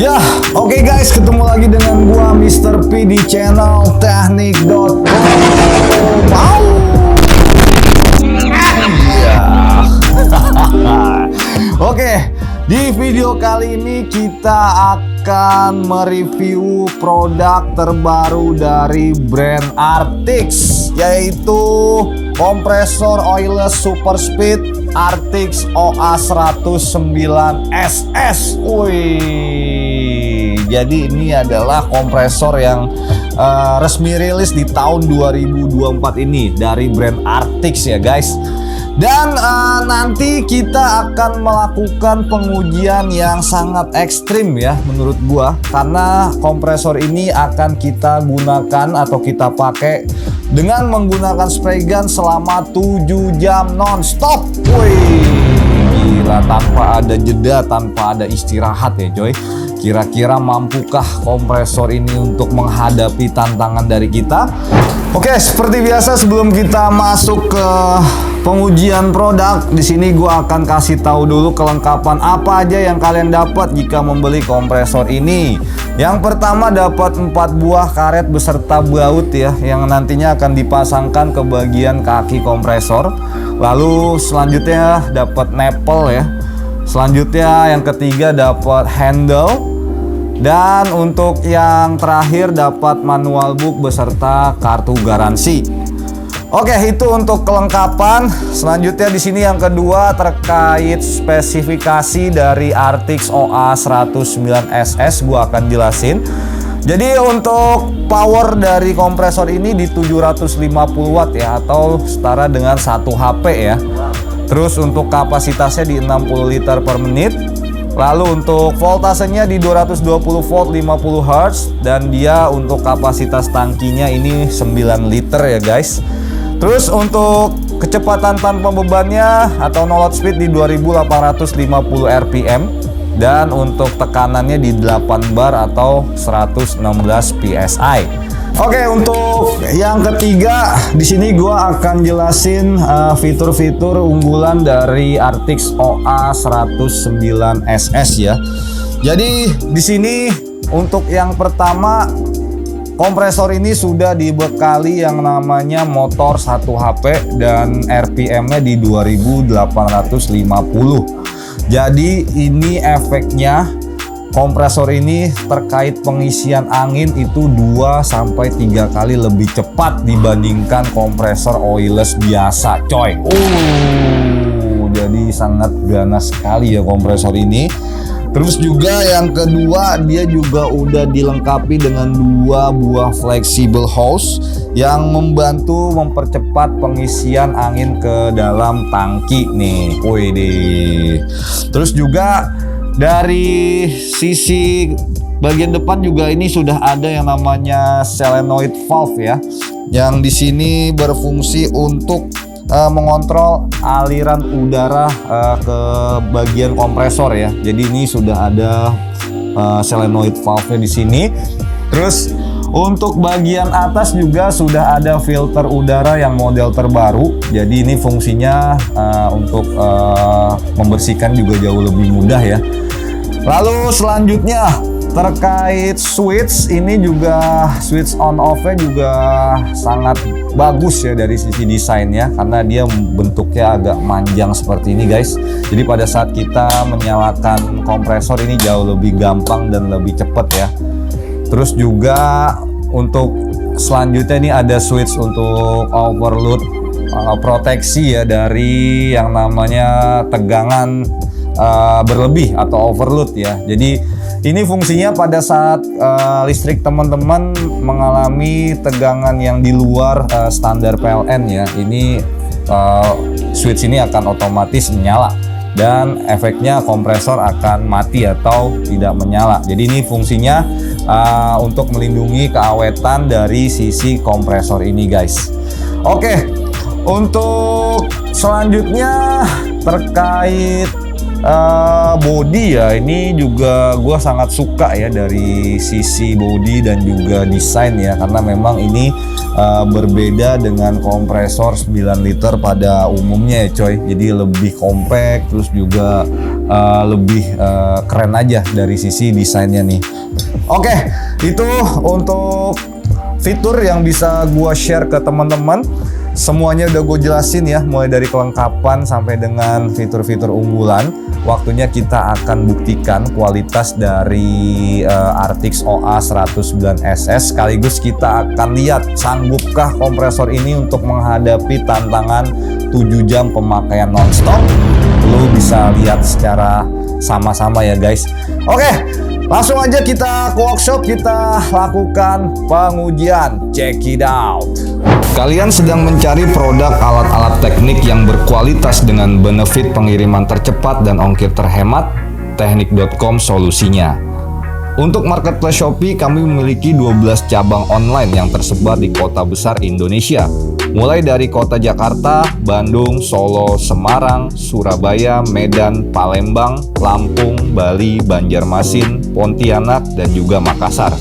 Ya, oke guys, ketemu lagi dengan gua Mr. P di channel teknik.com. Wow. Ya. Oke, di video kali ini kita akan mereview produk terbaru dari brand Artix, yaitu kompresor oilless super speed Artix OA109SS. Wih, jadi ini adalah kompresor yang resmi rilis di tahun 2024 ini dari brand Artix ya guys. Dan nanti kita akan melakukan pengujian yang sangat ekstrim ya menurut gua, karena kompresor ini akan kita gunakan atau kita pakai dengan menggunakan spray gun selama 7 jam non-stop. Wih, gila, tanpa ada jeda, tanpa ada istirahat ya coy. Kira-kira mampukah kompresor ini untuk menghadapi tantangan dari kita? Oke, seperti biasa sebelum kita masuk ke pengujian produk, di sini gua akan kasih tahu dulu kelengkapan apa aja yang kalian dapat jika membeli kompresor ini. Yang pertama dapat 4 buah karet beserta baut ya, yang nantinya akan dipasangkan ke bagian kaki kompresor. Lalu selanjutnya dapat nipple ya. Selanjutnya yang ketiga dapat handle. Dan untuk yang terakhir dapat manual book beserta kartu garansi. Oke, itu untuk kelengkapan. Selanjutnya di sini yang kedua terkait spesifikasi dari Artix OA109SS, gua akan jelasin. Jadi untuk power dari kompresor ini di 750 watt ya, atau setara dengan 1 HP ya. Terus untuk kapasitasnya di 60 liter per menit. Lalu untuk voltasenya di 220 volt 50 Hz, dan dia untuk kapasitas tangkinya ini 9 liter ya guys. Terus untuk kecepatan tanpa bebannya atau no load speed di 2850 rpm, dan untuk tekanannya di 8 bar atau 116 psi. Oke, untuk yang ketiga di sini gua akan jelasin fitur-fitur unggulan dari Artix OA109SS ya. Jadi di sini untuk yang pertama, kompresor ini sudah dibekali yang namanya motor 1 HP dan RPM-nya di 2850. Jadi ini efeknya, kompresor ini terkait pengisian angin itu 2-3 kali lebih cepat dibandingkan kompresor oilless biasa coy. Jadi sangat ganas sekali ya kompresor ini. Terus juga yang kedua, dia juga udah dilengkapi dengan 2 buah flexible hose yang membantu mempercepat pengisian angin ke dalam tangki nih. Wih, terus juga dari sisi bagian depan juga ini sudah ada yang namanya solenoid valve ya, yang di sini berfungsi untuk mengontrol aliran udara ke bagian kompresor ya. Jadi ini sudah ada solenoid valve-nya di sini. Terus untuk bagian atas juga sudah ada filter udara yang model terbaru. Jadi ini fungsinya untuk membersihkan juga jauh lebih mudah ya. Lalu selanjutnya terkait switch, ini juga switch on off-nya juga sangat bagus ya dari sisi desainnya, karena dia bentuknya agak manjang seperti ini guys. Jadi pada saat kita menyalakan kompresor ini jauh lebih gampang dan lebih cepat ya. Terus juga untuk selanjutnya ini ada switch untuk overload proteksi ya dari yang namanya tegangan berlebih atau overload ya. Jadi ini fungsinya pada saat listrik teman-teman mengalami tegangan yang di luar standar PLN ya. Ini switch ini akan otomatis menyala dan efeknya kompresor akan mati atau tidak menyala. Jadi ini fungsinya untuk melindungi keawetan dari sisi kompresor ini guys. Oke, untuk selanjutnya terkait body ya, ini juga gue sangat suka ya dari sisi body dan juga desain ya, karena memang ini berbeda dengan kompresor 9 liter pada umumnya ya coy. Jadi lebih compact, terus juga lebih keren aja dari sisi desainnya nih. Oke, itu untuk fitur yang bisa gua share ke teman-teman. Semuanya udah gue jelasin ya, mulai dari kelengkapan sampai dengan fitur-fitur unggulan. Waktunya kita akan buktikan kualitas dari Artix OA 109SS. Sekaligus kita akan lihat sanggupkah kompresor ini untuk menghadapi tantangan 7 jam pemakaian nonstop. Lu bisa lihat secara sama-sama ya guys. Oke, langsung aja kita ke workshop, kita lakukan pengujian. Check it out. Kalian sedang mencari produk alat-alat teknik yang berkualitas dengan benefit pengiriman tercepat dan ongkir terhemat? Teknik.com solusinya. Untuk marketplace Shopee, kami memiliki 12 cabang online yang tersebar di kota besar Indonesia. Mulai dari kota Jakarta, Bandung, Solo, Semarang, Surabaya, Medan, Palembang, Lampung, Bali, Banjarmasin, Pontianak, dan juga Makassar.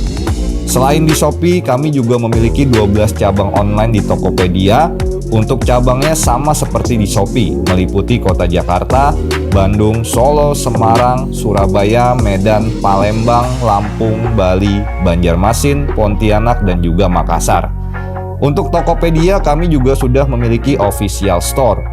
Selain di Shopee, kami juga memiliki 12 cabang online di Tokopedia. Untuk cabangnya sama seperti di Shopee, meliputi kota Jakarta, Bandung, Solo, Semarang, Surabaya, Medan, Palembang, Lampung, Bali, Banjarmasin, Pontianak, dan juga Makassar. Untuk Tokopedia, kami juga sudah memiliki official store.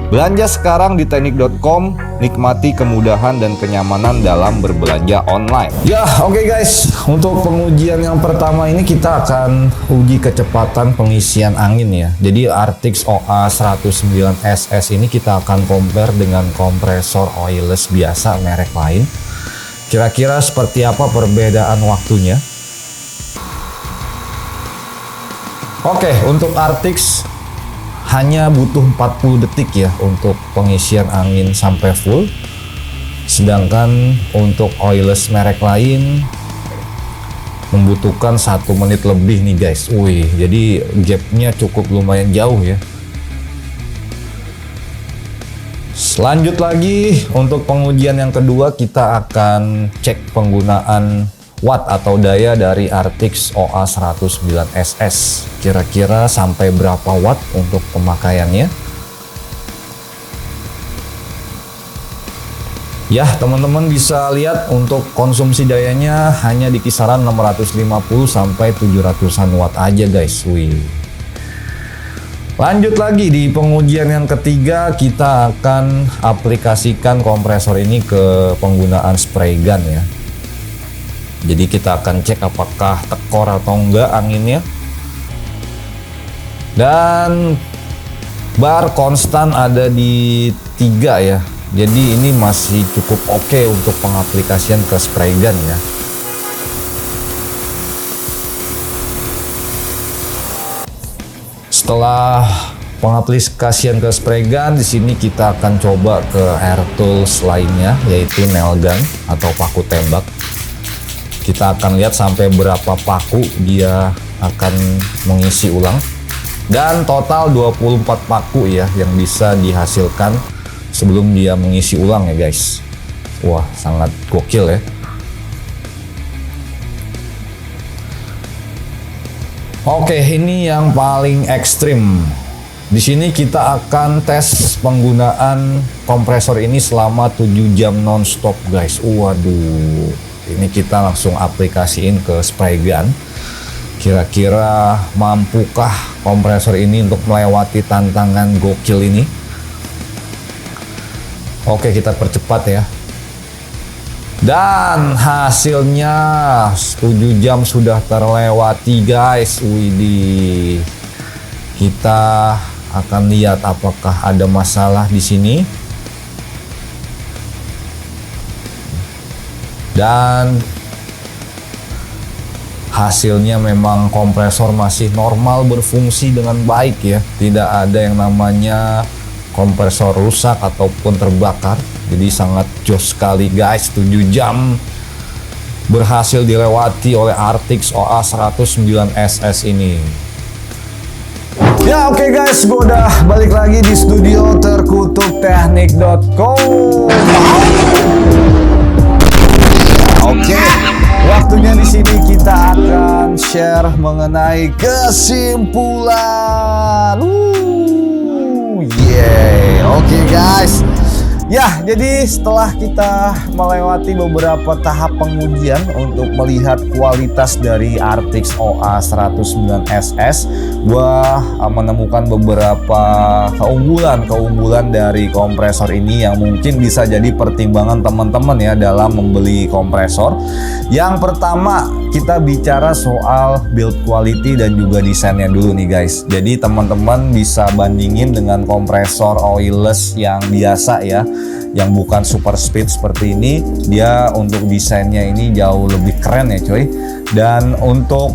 Belanja sekarang di teknik.com, nikmati kemudahan dan kenyamanan dalam berbelanja online. Ya, oke guys, untuk pengujian yang pertama ini kita akan uji kecepatan pengisian angin ya. Jadi Artix OA 109SS ini kita akan compare dengan kompresor oilless biasa merek lain. Kira-kira seperti apa perbedaan waktunya? Oke, untuk Artix hanya butuh 40 detik ya untuk pengisian angin sampai full. Sedangkan untuk oilless merek lain membutuhkan 1 menit lebih nih guys. Wih, jadi gapnya cukup lumayan jauh ya. Lanjut lagi untuk pengujian yang kedua, kita akan cek penggunaan watt atau daya dari Artix OA 109SS. Kira-kira sampai berapa watt untuk pemakaiannya? Ya, teman-teman bisa lihat untuk konsumsi dayanya hanya di kisaran 650 sampai 700-an watt aja guys. Wih. Lanjut lagi di pengujian yang ketiga, kita akan aplikasikan kompresor ini ke penggunaan spray gun ya. Jadi kita akan cek apakah tekor atau enggak anginnya. Dan bar konstan ada di 3 ya. Jadi ini masih cukup oke untuk pengaplikasian ke spray gun ya. Setelah pengaplikasian ke spray gun, di sini kita akan coba ke air tools lainnya, yaitu nail gun atau paku tembak. Kita akan lihat sampai berapa paku dia akan mengisi ulang. Dan total 24 paku ya yang bisa dihasilkan sebelum dia mengisi ulang ya guys. Wah, sangat gokil ya. Oke, ini yang paling ekstrim. Di sini kita akan tes penggunaan kompresor ini selama 7 jam non-stop guys. Waduh, ini kita langsung aplikasiin ke spray gun. Kira-kira mampukah kompresor ini untuk melewati tantangan gokil ini? Oke, kita percepat ya. Dan hasilnya 7 jam sudah terlewati guys. Widih. Kita akan lihat apakah ada masalah di sini. Dan hasilnya memang kompresor masih normal berfungsi dengan baik ya. Tidak ada yang namanya kompresor rusak ataupun terbakar. Jadi sangat jos sekali guys. 7 jam berhasil dilewati oleh Artix OA 109SS ini. Ya oke guys, gue udah balik lagi di studio terkutuk teknik.com. Oke, waktunya di sini kita akan share mengenai kesimpulan. Oke guys, Ya, jadi setelah kita melewati beberapa tahap pengujian untuk melihat kualitas dari Artix OA 109SS, gua menemukan beberapa keunggulan dari kompresor ini yang mungkin bisa jadi pertimbangan teman-teman ya dalam membeli kompresor. Yang pertama, kita bicara soal build quality dan juga desainnya dulu nih guys. Jadi teman-teman bisa bandingin dengan kompresor oilless yang biasa ya, yang bukan super speed seperti ini. Dia untuk desainnya ini jauh lebih keren ya coy. Dan untuk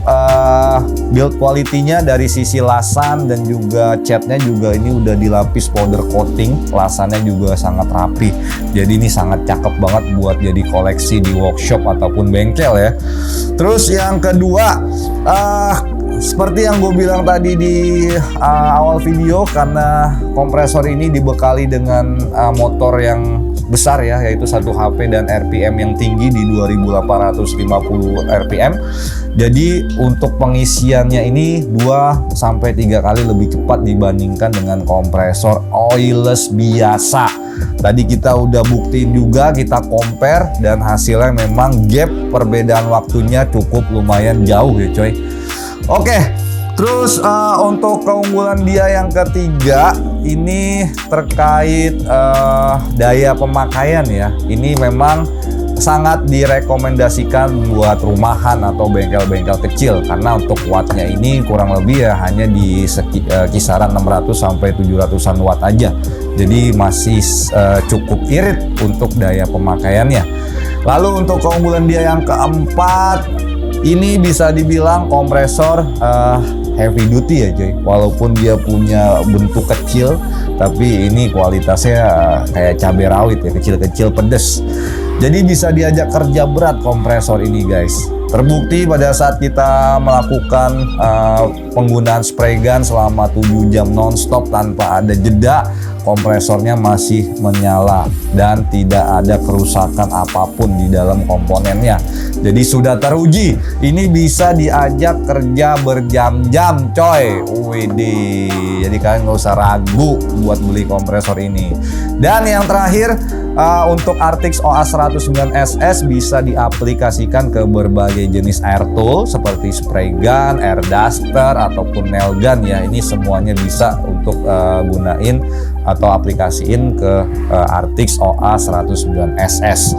build quality-nya dari sisi lasan dan juga catnya juga ini udah dilapis powder coating. Lasannya juga sangat rapi. Jadi ini sangat cakep banget buat jadi koleksi di workshop ataupun bengkel ya. Terus yang kedua, seperti yang gue bilang tadi di awal video, karena kompresor ini dibekali dengan motor yang besar ya, yaitu 1 HP dan RPM yang tinggi di 2850 RPM. Jadi untuk pengisiannya ini 2-3 kali lebih cepat dibandingkan dengan kompresor oilless biasa. Tadi kita udah buktiin juga, kita compare, dan hasilnya memang gap perbedaan waktunya cukup lumayan jauh ya coy. Oke, terus untuk keunggulan dia yang ketiga ini terkait daya pemakaian ya. Ini memang sangat direkomendasikan buat rumahan atau bengkel-bengkel kecil, karena untuk wattnya ini kurang lebih ya hanya di kisaran 600 sampai 700-an watt aja. Jadi masih cukup irit untuk daya pemakaiannya. Lalu untuk keunggulan dia yang keempat, ini bisa dibilang kompresor heavy duty ya coy. Walaupun dia punya bentuk kecil, tapi ini kualitasnya kayak cabai rawit ya, kecil-kecil pedes. Jadi bisa diajak kerja berat kompresor ini guys. Terbukti pada saat kita melakukan penggunaan spray gun selama 7 jam nonstop tanpa ada jeda, kompresornya masih menyala dan tidak ada kerusakan apapun di dalam komponennya. Jadi sudah teruji, ini bisa diajak kerja berjam-jam coy. Widih, jadi kalian nggak usah ragu buat beli kompresor ini. Dan yang terakhir, untuk Artix OA 109SS bisa diaplikasikan ke berbagai jenis air tool seperti spray gun, air duster, ataupun nail gun ya. Ini semuanya bisa untuk gunain atau aplikasiin ke Artix OA 109SS.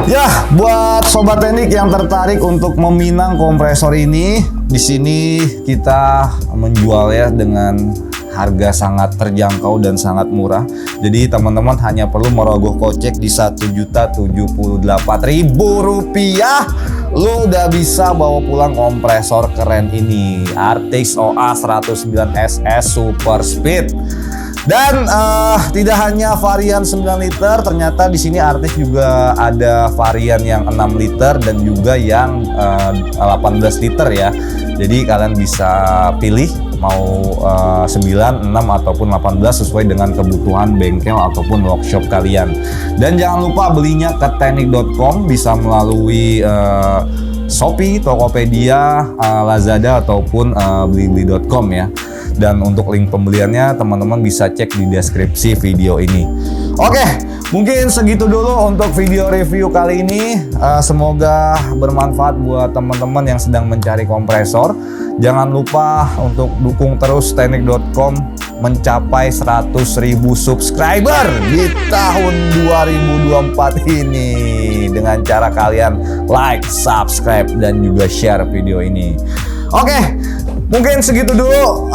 Ya, buat sobat teknik yang tertarik untuk meminang kompresor ini, di sini kita menjual ya dengan harga sangat terjangkau dan sangat murah. Jadi teman-teman hanya perlu merogoh kocek di Rp1.078.000. Lo udah bisa bawa pulang kompresor keren ini, Artix OA 109SS Super Speed. Dan tidak hanya varian 9 liter, ternyata di sini Artix juga ada varian yang 6 liter dan juga yang 18 liter ya. Jadi kalian bisa pilih mau 9, 6 ataupun 18 sesuai dengan kebutuhan bengkel ataupun workshop kalian. Dan jangan lupa belinya ke teknik.com, bisa melalui Shopee, Tokopedia, Lazada ataupun blibli.com ya. Dan untuk link pembeliannya teman-teman bisa cek di deskripsi video ini. Oke, mungkin segitu dulu untuk video review kali ini. Semoga bermanfaat buat teman-teman yang sedang mencari kompresor. Jangan lupa untuk dukung terus teknik.com mencapai 100.000 subscriber di tahun 2024 ini dengan cara kalian like, subscribe, dan juga share video ini. Oke, mungkin segitu dulu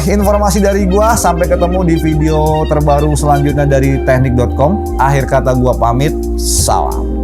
informasi dari gua. Sampai ketemu di video terbaru selanjutnya dari teknik.com. Akhir kata gua pamit, salam.